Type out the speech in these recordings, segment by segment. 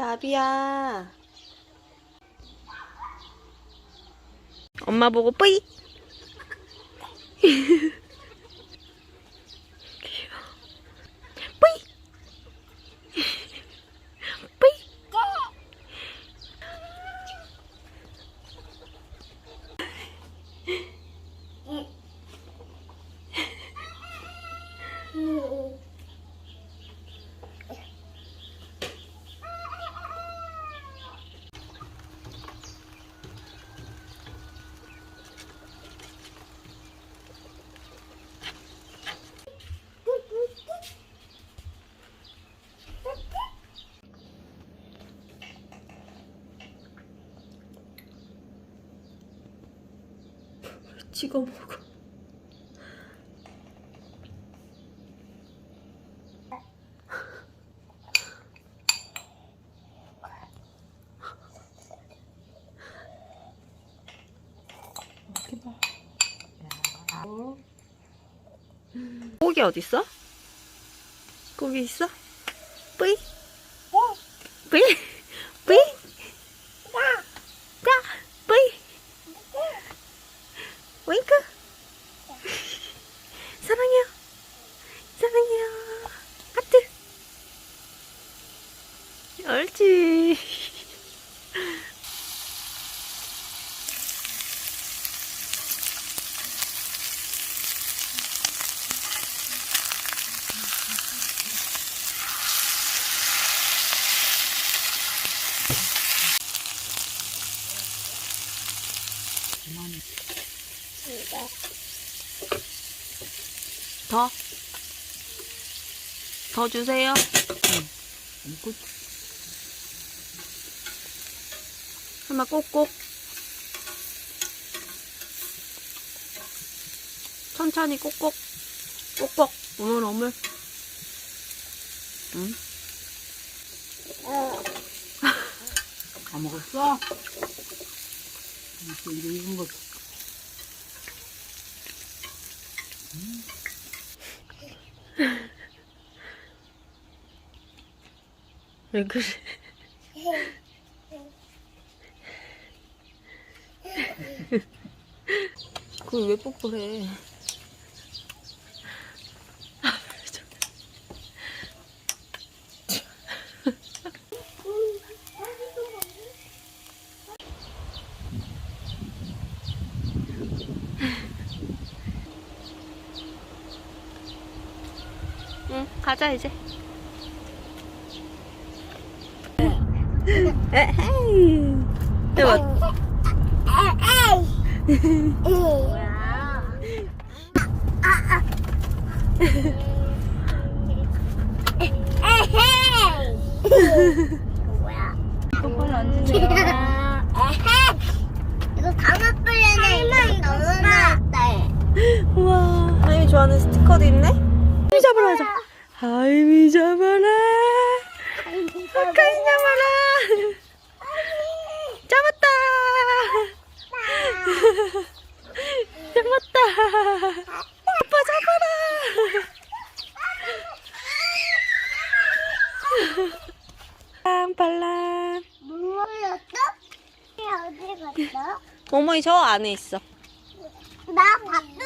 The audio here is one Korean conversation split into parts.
나비야. 엄마 보고 뿌이. 뿌이. 뿌이. 찍어 먹어. 고기 어딨어? 고기 있어? 뿌이? 뿌이? 뿌이? 까? 뿌이? 윙크? 사랑해요. 사랑해요. 하트. 옳지. 더 주세요. 엄마 꼭꼭. 천천히 꼭꼭. 꼭꼭. 오물오물. 응? 다 먹었어? 이거 익은 거. 왜 그래? 그걸 왜 뽀뽀해? 응, 가자 이제. 에헤이. 대박. 뭐야? 똑바로 앉으세요. 이거 다 맛불려네. 이거 너무 맛있다. 우와, 하임이 좋아하는 스티커도 있네? 하임이 잡아라 하자. 하임이 잡아라. 하임이 잡아라. 잡았다. 잡았다. 아빠 잡아라. 빨랑. 뭐였어? 어디 갔어? 어머니 저 안에 있어. 나 밥좀 줘.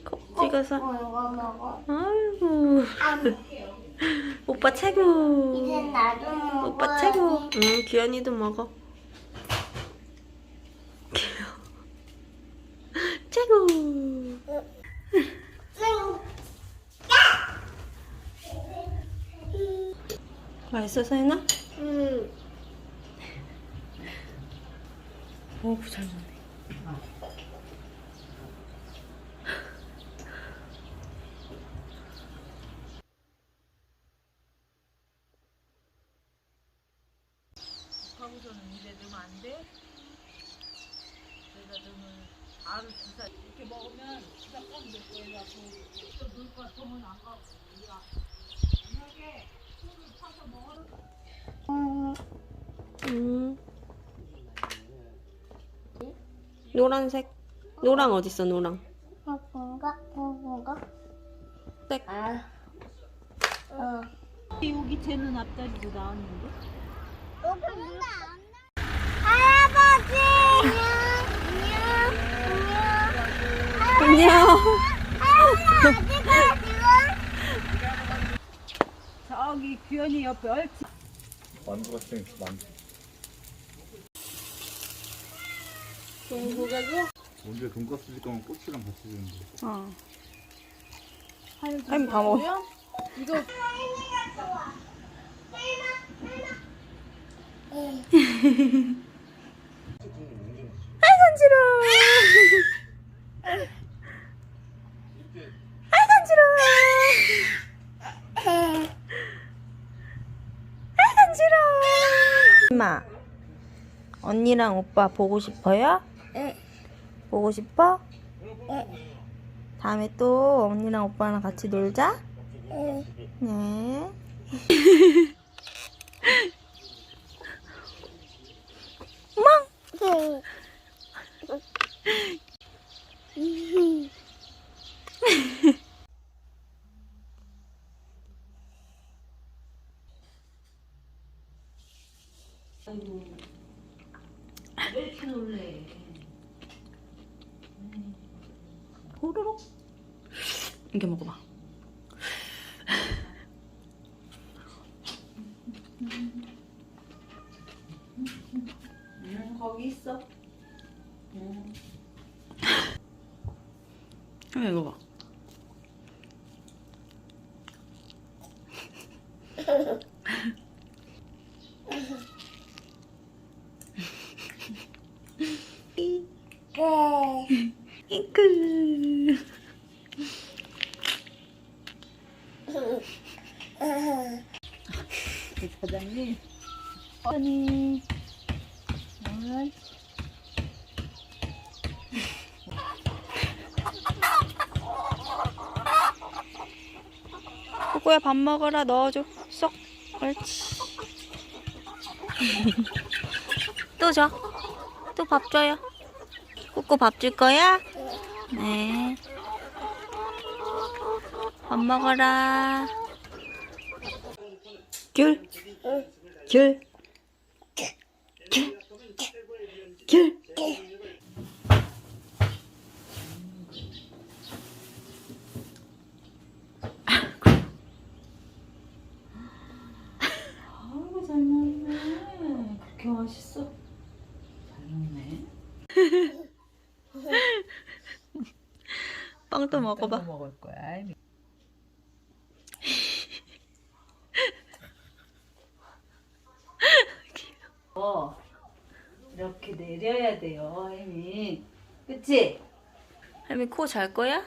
컵 찍어서. 이거 먹어. 아이고. 오빠 최고. 이제 나도 먹어. 오빠 최고. 응, 규현이도 먹어. 귀여워. 최고. 맛있어, 서연아? 응. 오, 잘 먹네. 하고서는 이래 넣으면 안 돼? 내가 넣으면 알을 주사 이렇게 먹으면 주사 꽉 넣고 해갖고 또 넣을 거야. 돈은 안 가고 우리가 만약에 술을 타서 먹어라. 노란색. 노랑 어딨어, 노랑? 뭔가? 색. 아. 여기 쟤는 앞다리도 나왔는데? 할아버지! 안녕. 할아버지 어디 가 지금? 저기 규현이 옆에 얼치 만두 같은 만두. 언제 돈가스 집 가면 꼬치랑 같이 주는데. 어. 할머니 다 먹어. 아이 간지러워. 아이 간지러워. 아이 간지러워. 엄마, 언니랑 오빠 보고 싶어요? 응. 보고 싶어? 다음에 또 언니랑 오빠랑 같이 놀자? 응. 네. 응. 왜 이렇게 놀래? 호로록. 이게 먹어봐. 거기 있어. 이거 봐. 잉크. 사장님. 아니. 오늘 꾸꾸야 밥 먹으라. 넣어줘. 쏙. 옳지. 또 줘. 또 밥 줘요. 꾸꾸 밥 줄 거야? 네. 밥 먹어라. 귤. 귤. 귤. 아이고 잘 먹네. 그렇게 맛있어? 잘 먹네. 빵도 먹어봐. 먹을 거야. 이렇게 내려야 돼요, 혜미. 그치? 혜미 코 잘 거야?